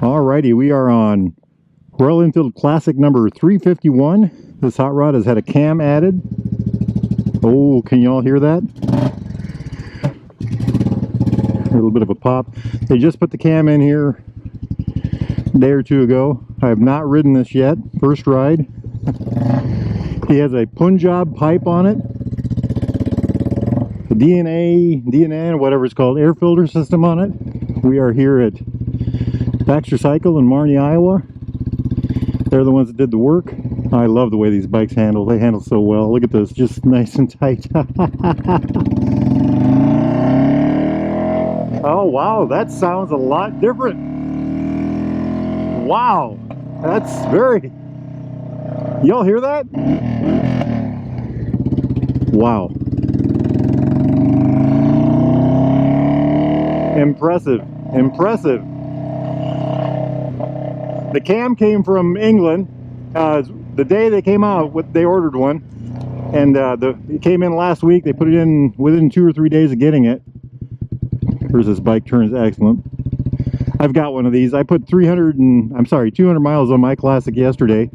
Alrighty, we are on Royal Enfield Classic number 351. This hot rod has had a cam added. Oh, can you all hear that? A little bit of a pop. They just put the cam in here a day or two ago. I have not ridden this yet. First ride. He has a Punjab pipe on it. The DNA, whatever it's called, air filter system on it. We are here at Baxter Cycle in Marnie, Iowa. They're the ones that did the work. I love the way these bikes handle. They handle so well. Look at this, just nice and tight. Oh wow, that sounds a lot different. Wow, that's very... Y'all hear that? Wow. Impressive, impressive. The cam came from England. The day they came out, they ordered one, and it came in last week. They put it in within 2 or 3 days of getting it. Here's this bike, turns excellent. I've got one of these. I put 200 miles on my Classic yesterday.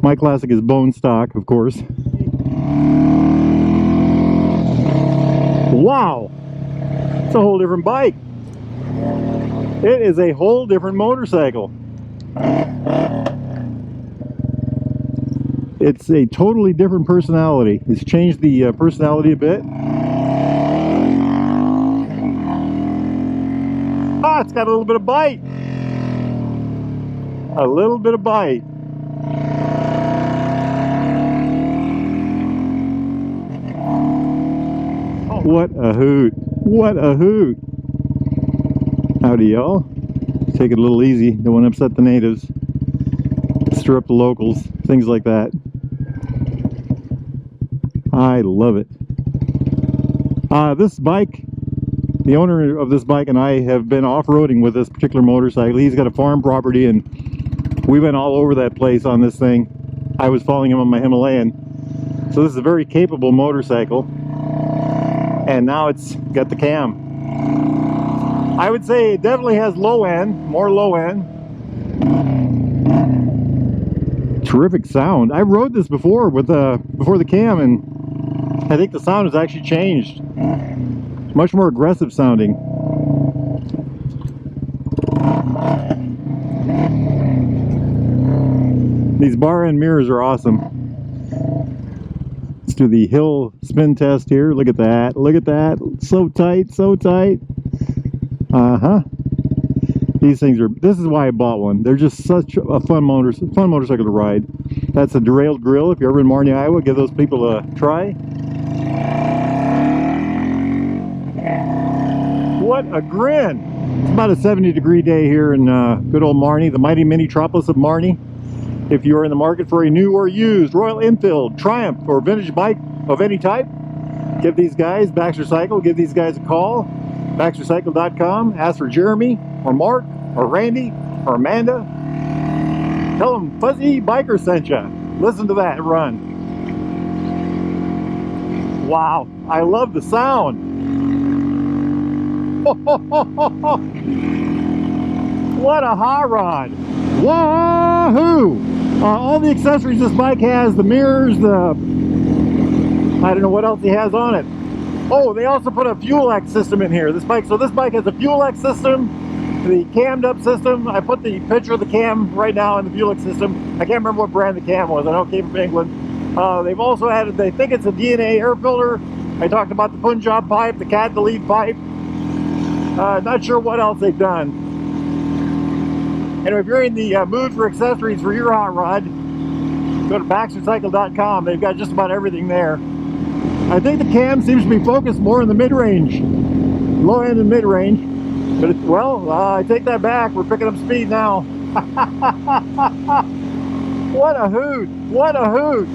My Classic is bone stock, of course. Wow, it's a whole different bike. It is a whole different motorcycle. It's a totally different personality. It's changed the personality a bit. Ah, it's got a little bit of bite. A little bit of bite. What a hoot. What a hoot. Howdy, y'all. Take it a little easy. Don't want to upset the natives. Stir up the locals. Things like that. I love it. This bike, the owner of this bike and I have been off-roading with this particular motorcycle. He's got a farm property and we went all over that place on this thing. I was following him on my Himalayan. So this is a very capable motorcycle. And now it's got the cam. I would say it definitely has low end, more low end. Terrific sound. I rode this before with before the cam, and I think the sound has actually changed. Much more aggressive sounding. These bar end mirrors are awesome. Let's do the hill spin test here. Look at that. Look at that. So tight, so tight. These things are, this is why I bought one. They're just such a fun motorcycle to ride. That's a derailed grill. If you're ever in Marnie, Iowa, give those people a try. What a grin. It's about a 70-degree day here in good old Marnie, the mighty mini-tropolis of Marnie. If you are in the market for a new or used Royal Enfield, Triumph, or vintage bike of any type, give these guys, Baxter Cycle, give these guys a call. BaxterCycle.com. Ask for Jeremy, or Mark, or Randy, or Amanda. Tell them Fuzzy Biker sent you. Listen to that and run. Wow, I love the sound. What a hot rod. Wahoo! All the accessories this bike has, the mirrors, I don't know what else he has on it. Oh, they also put a FuelX system in here. This bike has a FuelX system, the cammed up system. I put the picture of the cam right now in the FuelX system. I can't remember what brand the cam was. I know it came from England. They've also added, they think it's a DNA air filter. I talked about the Punjab pipe, the cat delete pipe. Not sure what else they've done. And if you're in the mood for accessories for your hot rod, go to BaxterCycle.com. They've got just about everything there. I think the cam seems to be focused more in the mid-range, low end and mid-range. But I take that back. We're picking up speed now. What a hoot! What a hoot!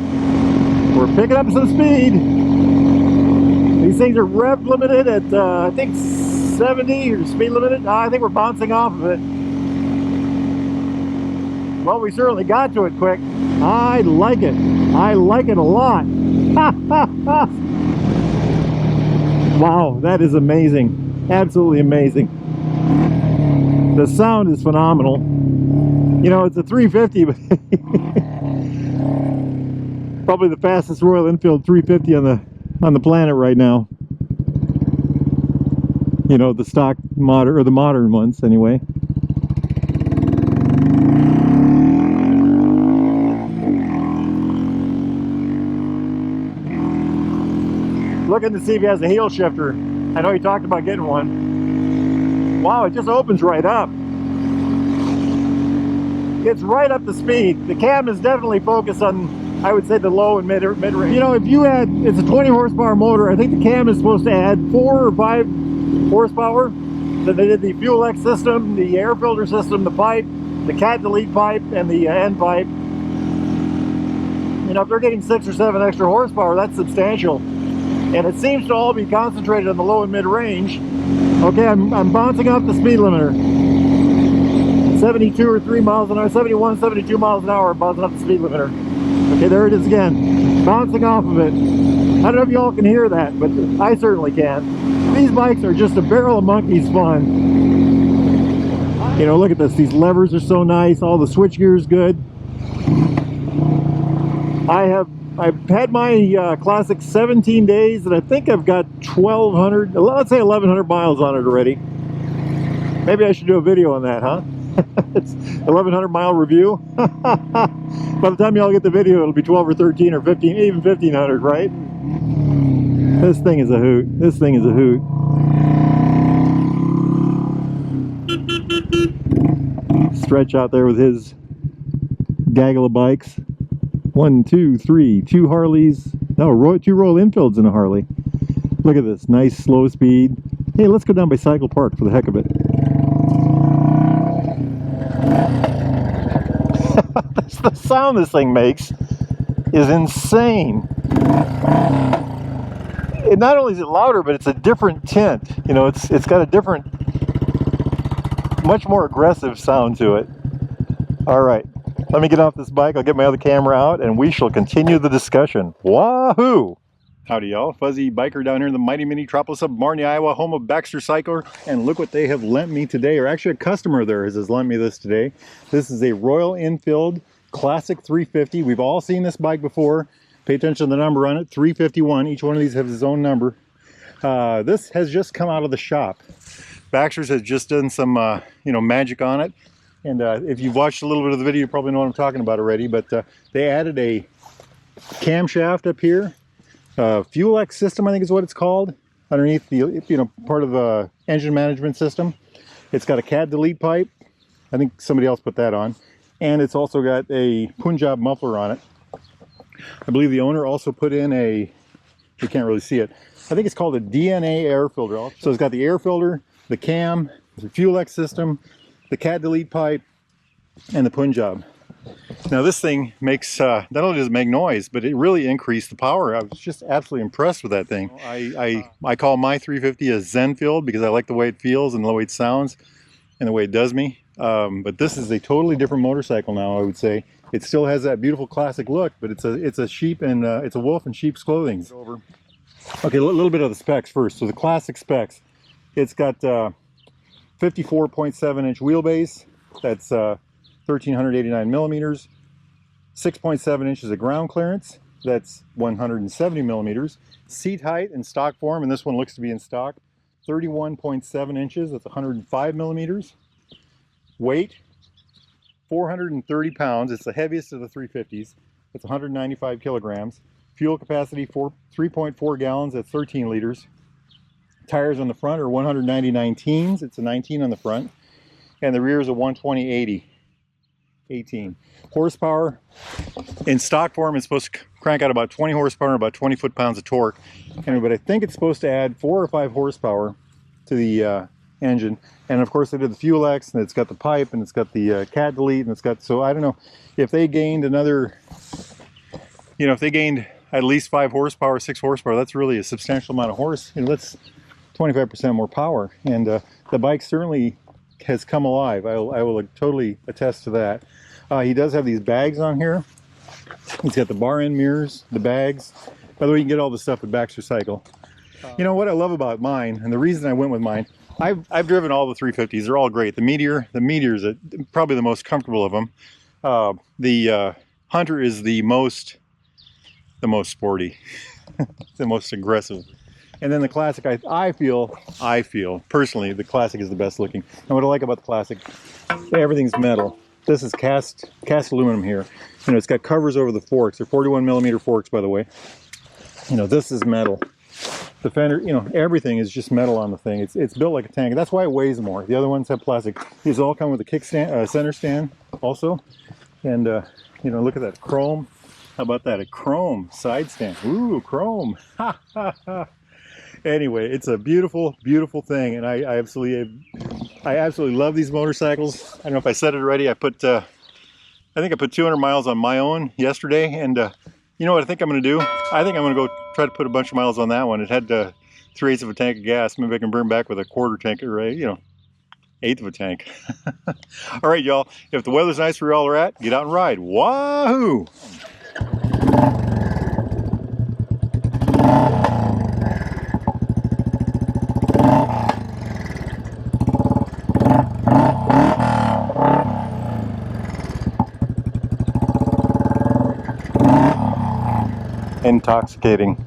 We're picking up some speed. These things are rev limited at I think 70 or speed limited. I think we're bouncing off of it. Well, we certainly got to it quick. I like it. I like it a lot. Wow, that is amazing. Absolutely amazing. The sound is phenomenal. You know, it's a 350, but probably the fastest Royal Enfield 350 on the planet right now. You know, the stock modern, or the modern ones anyway. Looking to see if he has a heel shifter. I know he talked about getting one. Wow, it just opens right up. It's right up to speed. The cam is definitely focused on, I would say, the low and mid range. You know, if you add, it's a 20 horsepower motor. I think the cam is supposed to add 4 or 5 horsepower. So they did the FuelX system, the air filter system, the pipe, the cat delete pipe, and the end pipe. You know, if they're getting 6 or 7 extra horsepower, that's substantial. And it seems to all be concentrated on the low and mid range. Okay, I'm bouncing off the speed limiter. 72 or 3 miles an hour, 71, 72 miles an hour, bouncing off the speed limiter. Okay, there it is again, bouncing off of it. I don't know if y'all can hear that, but I certainly can. These bikes are just a barrel of monkeys fun. You know, look at this, these levers are so nice, all the switch gear is good. I've had my classic 17 days, and I think I've got 1,200, let's say 1,100 miles on it already. Maybe I should do a video on that, huh? It's 1,100 mile review. By the time y'all get the video, it'll be 12 or 13 or 15, even 1,500, right? This thing is a hoot. This thing is a hoot. Stretch out there with his gaggle of bikes. 1, 2, 3, 2 Harleys. No, 2 Royal Enfields in a Harley. Look at this, nice slow speed. Hey, let's go down by Cycle Park for the heck of it. The sound this thing makes is insane. It not only is it louder, but it's a different tint. You know, it's got a different, much more aggressive sound to it. All right. Let me get off this bike, I'll get my other camera out, and we shall continue the discussion. Wahoo! Howdy y'all, Fuzzy Biker down here in the mighty mini metropolis of Marnie, Iowa, home of Baxter Cycler, and look what they have lent me today, or actually a customer of theirs has lent me this today. This is a Royal Enfield Classic 350. We've all seen this bike before. Pay attention to the number on it, 351. Each one of these has its own number. This has just come out of the shop. Baxter's has just done some, you know, magic on it. And if you've watched a little bit of the video, you probably know what I'm talking about already, but they added a camshaft up here. FuelX system, I think is what it's called, underneath the, you know, part of the engine management system. It's got a cat delete pipe. I think somebody else put that on. And it's also got a Punjab muffler on it. I believe the owner also put in a, you can't really see it, I think it's called a DNA air filter. So it's got the air filter, the cam, the FuelX system, the cat delete pipe, and the Punjab. Now this thing makes, not only does it make noise, but it really increased the power. I was just absolutely impressed with that thing. I call my 350 a Enfield because I like the way it feels and the way it sounds and the way it does me. But this is a totally different motorcycle now, I would say. It still has that beautiful classic look, but it's a sheep and it's a wolf in sheep's clothing. Okay, a little bit of the specs first. So the classic specs, it's got 54.7 inch wheelbase. That's 1,389 millimeters. 6.7 inches of ground clearance. That's 170 millimeters. Seat height in stock form, and this one looks to be in stock, 31.7 inches. That's 105 millimeters. Weight, 430 pounds. It's the heaviest of the 350s. It's 195 kilograms. Fuel capacity, 3.4 gallons. That's 13 liters. Tires on the front are 199 teens. It's a 19 on the front. And the rear is a 120/80. 18. Horsepower, in stock form, it's supposed to crank out about 20 horsepower and about 20 foot-pounds of torque. But I think it's supposed to add 4 or 5 horsepower to the engine. And of course they did the FuelX, and it's got the pipe, and it's got the cat delete, and it's got, so I don't know, if they gained another, you know, if they gained at least 5 horsepower, 6 horsepower, that's really a substantial amount of horse. You know, that's 25% more power. And the bike certainly has come alive. I will totally attest to that. He does have these bags on here. He's got the bar end mirrors, the bags. By the way, you can get all the stuff at Baxter Cycle. You know what I love about mine, and the reason I went with mine, I've driven all the 350s. They're all great. The Meteor is probably the most comfortable of them. The Hunter is the most sporty, the most aggressive. And then the Classic, I feel personally, the Classic is the best looking. And what I like about the Classic, everything's metal. This is cast aluminum here. You know, it's got covers over the forks. They're 41mm forks, by the way. You know, this is metal. The fender, you know, everything is just metal on the thing. It's built like a tank. That's why it weighs more. The other ones have plastic. These all come with a kickstand, center stand also. And, you know, look at that chrome. How about that? A chrome side stand. Ooh, chrome. Ha, ha, ha. Anyway, it's a beautiful, beautiful thing. And I absolutely love these motorcycles. I don't know if I said it already. I think I put 200 miles on my own yesterday. And you know what I think I'm going to do? I think I'm going to go try to put a bunch of miles on that one. It had 3/8 of a tank of gas. Maybe I can bring back with a quarter tank, or you know, 1/8 of a tank. All right, y'all. If the weather's nice where y'all are at, get out and ride. Wahoo! Intoxicating.